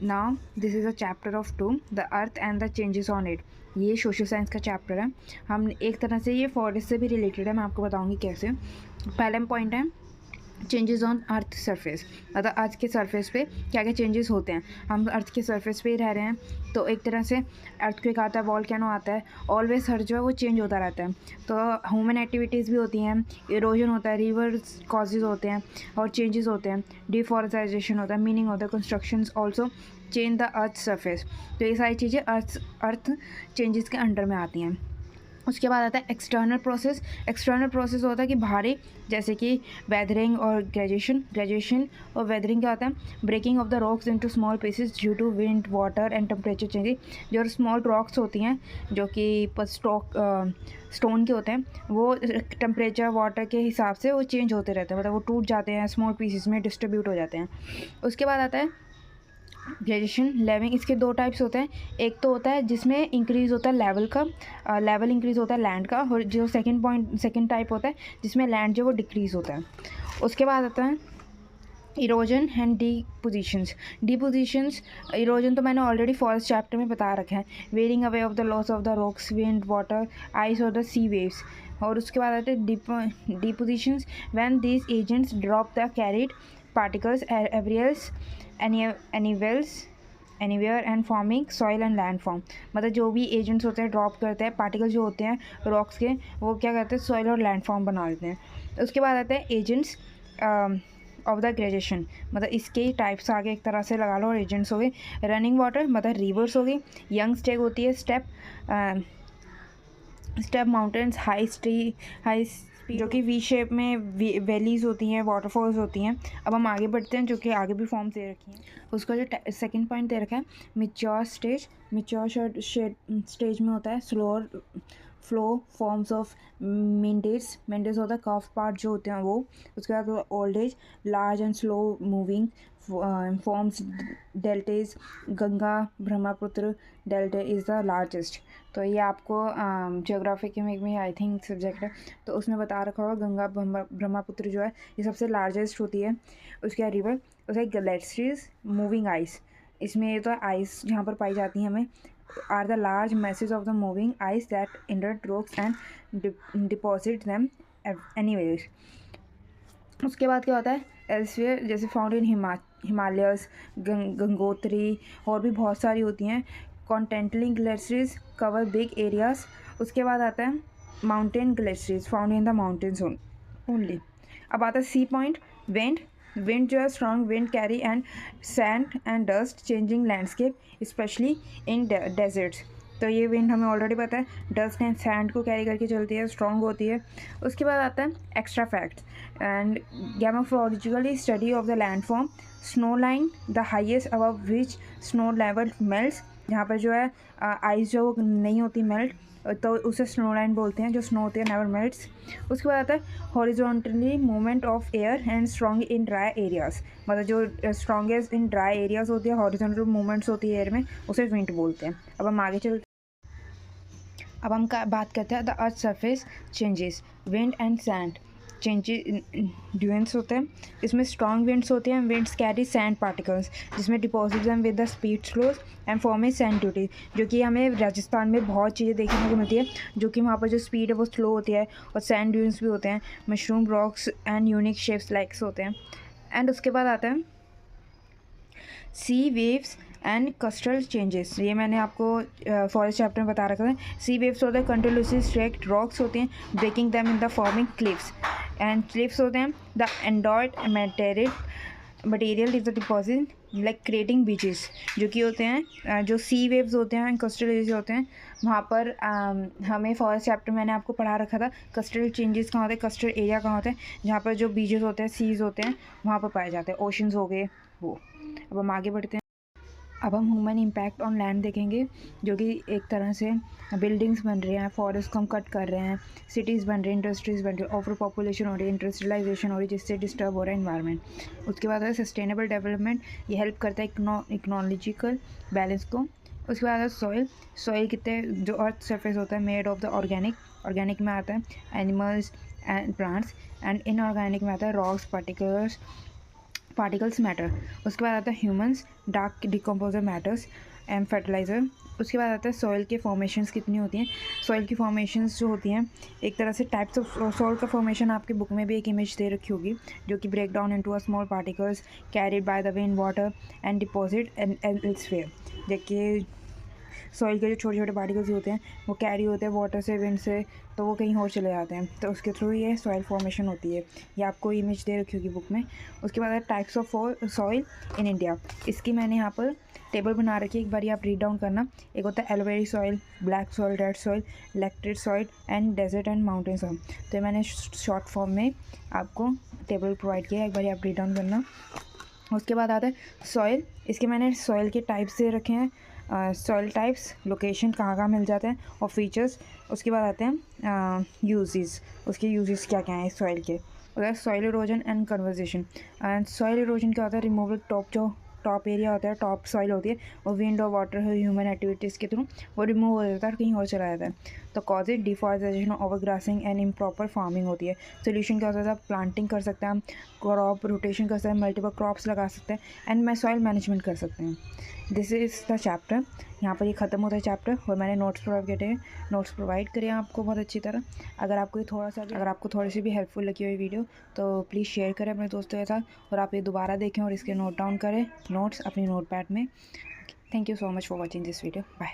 Now this is a chapter of 2 the earth and the changes on it. ये social science का chapter है। हम एक तरह से ये फॉरेस्ट से भी रिलेटेड है, मैं आपको बताऊंगी कैसे। पहला पॉइंट है चेंजेस ऑन अर्थ सरफेस, मतलब अर्थ के सरफेस पे क्या क्या चेंजेस होते हैं। हम अर्थ के सरफेस पे ही रह रहे हैं, तो एक तरह से अर्थक्वेक आता है, वॉल्केनो आता है, ऑलवेज हर जो है वो चेंज होता रहता है। तो ह्यूमन एक्टिविटीज़ भी होती हैं, इरोजन होता है, रिवर्स कॉजेज होते हैं और चेंजेस होते हैं, डिफॉरेस्टेशन होता है, मीनिंग होता है, constructions also change the earth surface. तो ये सारी चीज़ें अर्थ चेंजेस के अंडर में आती हैं। उसके बाद आता है एक्सटर्नल प्रोसेस। एक्सटर्नल प्रोसेस होता है कि बाहरी, जैसे कि वेदरिंग और ग्रेजुएशन और वेदरिंग क्या होता है, breaking of the rocks into small pieces due to wind water and temperature changes. जो स्मॉल रॉक्स होती हैं जो कि स्टोन के होते हैं, वो टेम्परेचर वाटर के हिसाब से वो चेंज होते रहते हैं, मतलब वो टूट जाते हैं, स्मॉल पीसेस में डिस्ट्रीब्यूट हो जाते हैं। उसके बाद आता है ग्रेजुएशन लेवलिंग। इसके दो टाइप्स होते हैं। एक तो होता है जिसमें इंक्रीज़ होता है लेवल का, लेवल इंक्रीज़ होता है लैंड का, और जो सेकंड टाइप होता है जिसमें लैंड जो वो डिक्रीज़ होता है। उसके बाद आता है इरोजन एंड डिपोजिशंस। इरोजन तो मैंने ऑलरेडी फॉरेस्ट चैप्टर में बता रखा है, wearing away of the loss of the rocks, wind, water, ice और द सी वेव्स। और उसके बाद आते हैं depositions, when these agents drop the carried particles anywhere and forming soil and landform. मतलब जो भी एजेंट्स होते हैं ड्रॉप करते हैं, पार्टिकल्स जो होते हैं रॉक्स के, वो क्या करते हैं, सॉइल और लैंडफॉर्म बना देते हैं। उसके बाद आते हैं एजेंट्स ऑफ द ग्रेजुएशन, मतलब इसके टाइप्स आगे एक तरह से लगा लो। एजेंट्स हो गए रनिंग वाटर, मतलब रिवर्स हो गई, यंग स्टेग होती है, स्टेप माउंटेन्स, हाई जो कि वी शेप में वैलीज होती हैं, वाटरफॉल्स होती हैं। अब हम आगे बढ़ते हैं, जो कि आगे भी फॉर्म दे रखी हैं। उसका जो सेकंड पॉइंट दे रखा है मिच्योर स्टेज। मिच्योर स्टेज में होता है slower flow forms of meanders होता है कफ पार्ट जो होते हैं वो। उसके बाद old age, large and slow moving forms, deltas, Ganga Brahmaputra delta is the largest. तो ये आपको ज्योग्राफी के में आई थिंक सब्जेक्ट है, तो उसमें बता रखा होगा गंगा ब्रह्मपुत्र जो है ये सबसे लार्जेस्ट होती है। उसके बाद रिवर, उसके ग्लेशियर्स, मूविंग आइस। इसमें ये तो आइस जहाँ पर पाई जाती हैं हमें, are the large message of the moving ice that under rocks and deposit them anywhere. उसके बाद क्या होता है एल्सवेयर, जैसे फाउंड इन हिमालयस, गंगोत्री और भी बहुत सारी होती हैं। Continental glaciers cover big areas. उसके बाद आता है mountain glaciers found in the mountains only. अब आता है सी पॉइंट विंड जो है strong wind carry and sand and dust changing landscape specially in desserts. तो ये विंड हमें ऑलरेडी पता है, डस्ट एंड सैंड को कैरी करके चलती है, स्ट्रॉन्ग होती है। उसके बाद आता है extra facts and geomorphologically study of the landform, snow line the highest above which snow level melts. जहाँ पर जो है आइस जो नहीं होती मेल्ट, तो उसे स्नो लाइन बोलते हैं, जो स्नो होती है नेवर मेल्ट्स। उसके बाद आता है horizontally movement of air and strong in dry areas, मतलब जो स्ट्रॉन्गेस्ट इन ड्राई एरियाज होती है, हॉरिजॉन्टल मूवमेंट्स होती है एयर में, उसे विंड बोलते हैं। अब हम आगे चलते, अब हम बात करते हैं the earth surface changes, wind and sand dunes होते हैं। इसमें स्ट्रॉन्ग विंड्स होते हैं, विंड्स कैरी सैंड पार्टिकल्स जिसमें deposit them with the speed slows and form a sand dune. जो कि हमें राजस्थान में बहुत चीज़ें देखने को मिलती है, जो कि वहाँ पर जो स्पीड है वो स्लो होती है, और सैंड ड्यून्स भी होते हैं, mushroom rocks and unique shapes likes होते हैं। एंड उसके बाद आता है सी वेव्स एंड कस्टल चेंजेस। ये मैंने आपको फॉरेस्ट चैप्टर में बता रखा है। सी वेव्स होते हैं कंटिन्यूसली स्ट्रेक्ट रॉक्स होते हैं, breaking them in the forming cliffs, and cliffs होते हैं the eroded material is the deposit like creating beaches. जो कि होते हैं जो सी वेव्स होते हैं, कस्टल एरिया होते हैं, वहाँ पर हमें फॉरेस्ट चैप्टर मैंने आपको पढ़ा रखा था कस्टल चेंजेस कहाँ होते हैं, कस्टल एरिया कहाँ होते हैं, जहाँ पर जो बीचेस होते हैं, सीज होते हैं, वहाँ पर पाए जाते हैं, ओशंस हो गए वो। अब हम आगे बढ़ते हैं, अब हम ह्यूमन इम्पैक्ट ऑन लैंड देखेंगे, जो कि एक तरह से बिल्डिंग्स बन रही हैं, फॉरेस्ट को हम कट कर रहे हैं, सिटीज़ बन रही हैं, इंडस्ट्रीज़ बन रही है, ओवर पॉपुलेशन हो रही है, इंडस्ट्रियलाइजेशन हो रही है, जिससे डिस्टर्ब हो रहा है इन्वायरमेंट। उसके बाद है सस्टेनेबल डेवलपमेंट, ये हेल्प करता है इकोनॉलॉजिकल बैलेंस को। उसके बाद है सॉइल कितने जो अर्थ सरफेस होता है मेड ऑफ द ऑर्गेनिक में आता है animals and plants, and inorganic में आता है रॉक्स, पार्टिकल्स मैटर। उसके बाद आता है humans, dark decomposer matters and fertiliser. उसके बाद आता है सॉइल के फॉर्मेशंस कितनी होती हैं। सॉइल की फॉर्मेशंस जो होती हैं, एक तरह से टाइप्स ऑफ सॉइल का फॉर्मेशन आपकी बुक में भी एक इमेज दे रखी होगी, जो कि break down into a small particles carried by the wind water and deposit and elsewhere. देखिए सॉइल के जो छोटे छोटे पार्टिकल्स होते हैं वो कैरी होते हैं वाटर से, विंड से, तो वो कहीं और चले जाते हैं, तो उसके थ्रू ये सॉइल फॉर्मेशन होती है। ये आपको इमेज दे रखी होगी बुक में। उसके बाद है types of soil in India. इसकी मैंने यहाँ पर टेबल बना रखी है, एक बार आप रीड डाउन करना। एक होता है alluvial soil, black soil, red soil, laterite soil and desert and mountain soil. तो मैंने शॉर्ट फॉर्म में आपको टेबल प्रोवाइड किया है, एक बार आप रीड डाउन करना। उसके बाद आता है सॉइल। इसके मैंने सॉइल के टाइप्स दे रखे हैं, सॉइल टाइप्स, लोकेशन कहाँ कहाँ मिल जाते हैं और फीचर्स। उसके बाद आते हैं यूजेस, उसके यूजेस क्या क्या हैं सॉइल के। और soil erosion and conversation. And soil erosion क्या होता है, रिमूवल टॉप एरिया होता है, टॉप सॉइल होती है, और विंड और वाटर ह्यूमन एक्टिविटीज़ के थ्रू वो रिमूव हो जाता है और कहीं और चला जाता है। तो cause it deforestation, overgrazing and improper farming होती है। सोल्यूशन क्या होता है, प्लांटिंग कर सकते हैं हम, क्रॉप रोटेशन कर सकते हैं, मल्टीपल क्रॉप्स लगा सकते हैं एंड सॉइल मैनेजमेंट कर सकते हैं। This is the chapter. यहाँ पर ये ख़त्म होता है चैप्टर, और मैंने नोट्स प्रोवाइड करे हैं आपको बहुत अच्छी तरह। अगर आपको थोड़ी सी भी हेल्पफुल लगी हुई वीडियो तो प्लीज़ शेयर करें अपने दोस्तों के साथ, और आप ये दोबारा देखें और इसके नोट डाउन करें नोट्स अपनी नोटपैड में। Thank you so much for watching this video. Bye.